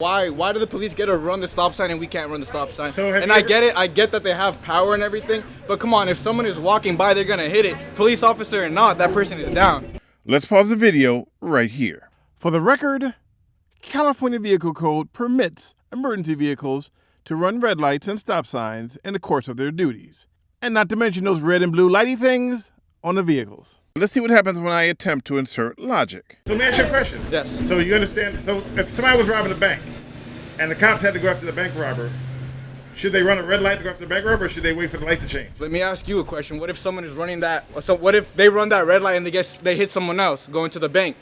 Why do the police get to run the stop sign and we can't run the stop sign? And I get it, I get that they have power and everything, but come on, if someone is walking by, they're gonna hit it. Police officer or not, that person is down. Let's pause the video right here. For the record, California Vehicle Code permits emergency vehicles to run red lights and stop signs in the course of their duties. And not to mention those red and blue lighty things on the vehicles. Let's see what happens when I attempt to insert logic. So let me ask you a question. Yes. So you understand, so if somebody was robbing a bank and the cops had to go after the bank robber, should they run a red light to go after the bank robber, or should they wait for the light to change? Let me ask you a question. What if someone is running that, so what if they run that red light and they hit someone else going to the bank?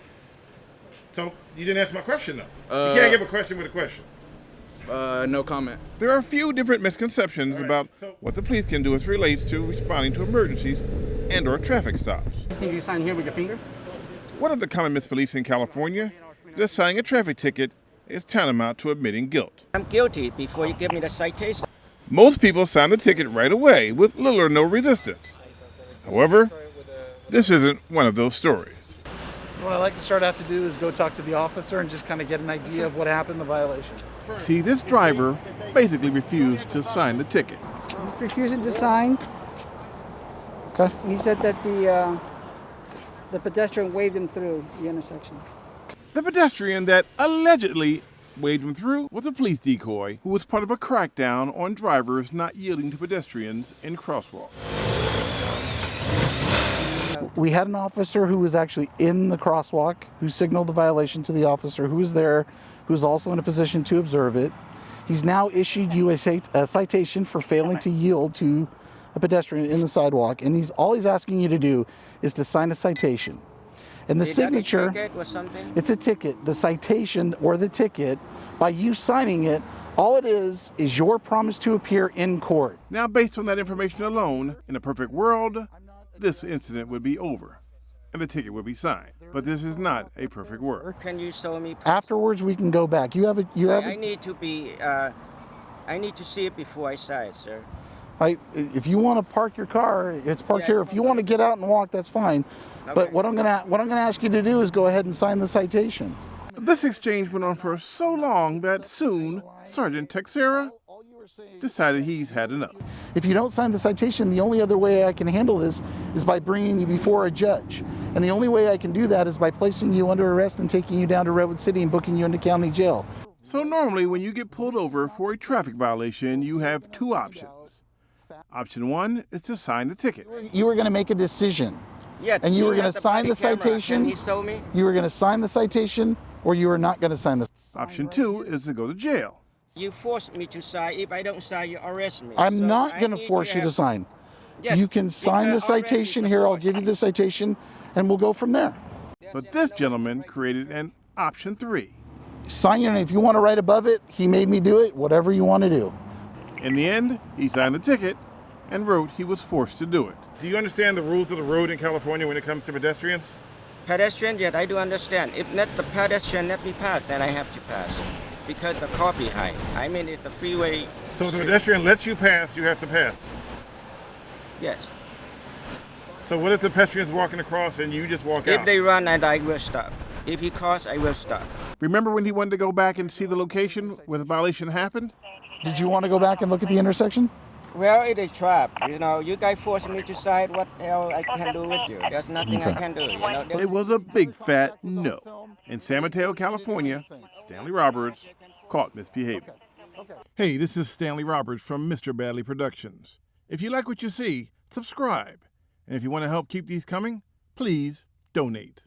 So you didn't answer my question though. You can't give a question with a question. No comment. There are a few different misconceptions about what the police can do as relates to responding to emergencies and or traffic stops. Can you sign here with your finger? One of the common misbeliefs in California is that signing a traffic ticket is tantamount to admitting guilt. I'm guilty before you give me the citation. Most people sign the ticket right away with little or no resistance. However, this isn't one of those stories. What I like to start out to do is go talk to the officer and just kind of get an idea of what happened, the violation. See, this driver basically refused to sign the ticket. He's refusing to sign. Okay. He said that the pedestrian waved him through the intersection. The pedestrian that allegedly waved him through was a police decoy who was part of a crackdown on drivers not yielding to pedestrians in crosswalks. We had an officer who was actually in the crosswalk who signaled the violation to the officer who was there, who was also in a position to observe it. He's now issued you a citation for failing to yield to a pedestrian in the sidewalk, and all he's asking you to do is to sign a citation. And the signature, it's a ticket. The citation or the ticket, by you signing it, all it is your promise to appear in court. Now, based on that information alone, in a perfect world, this incident would be over and the ticket would be signed. But this is not a perfect world. Can you show me? Afterwards, we can go back. I need to see it before I sign, sir. If you want to park your car, it's parked here. If you want to get out and walk, that's fine. Okay. But what I'm gonna ask you to do is go ahead and sign the citation. This exchange went on for so long that soon Sergeant Texera decided he's had enough. If you don't sign the citation, the only other way I can handle this is by bringing you before a judge. And the only way I can do that is by placing you under arrest and taking you down to Redwood City and booking you into county jail. So normally when you get pulled over for a traffic violation, you have two options. Option one is to sign the ticket. You were going to make a decision. Yeah, and you were going to sign the citation. Can you show me? You were going to sign the citation, or you were not going to sign the citation. Option two is to go to jail. You forced me to sign. If I don't sign, you arrest me. I'm not going to force you to sign. Yes, you can sign the citation here. I'll give you the citation, and we'll go from there. But this gentleman created an option three. Sign it, and if you want to write above it, he made me do it, whatever you want to do. In the end, he signed the ticket and wrote he was forced to do it. Do you understand the rules of the road in California when it comes to pedestrians? Pedestrian, yes, I do understand. If not the pedestrian let me pass, then I have to pass. Because the car behind. I mean, it's the freeway. So if the pedestrian lets you pass, you have to pass? Yes. So what if the pedestrian's walking across and you just walk out? If they run, and I will stop. If he cross, I will stop. Remember when he wanted to go back and see the location where the violation happened? Did you want to go back and look at the intersection? Well, it is trap. You know, you guys forced me to decide what hell I can do with you. There's nothing I can do. You know, it was a big fat no. In San Mateo, California, Stanley Roberts caught misbehaving. Hey, this is Stanley Roberts from Mr. Badley Productions. If you like what you see, subscribe. And if you want to help keep these coming, please donate.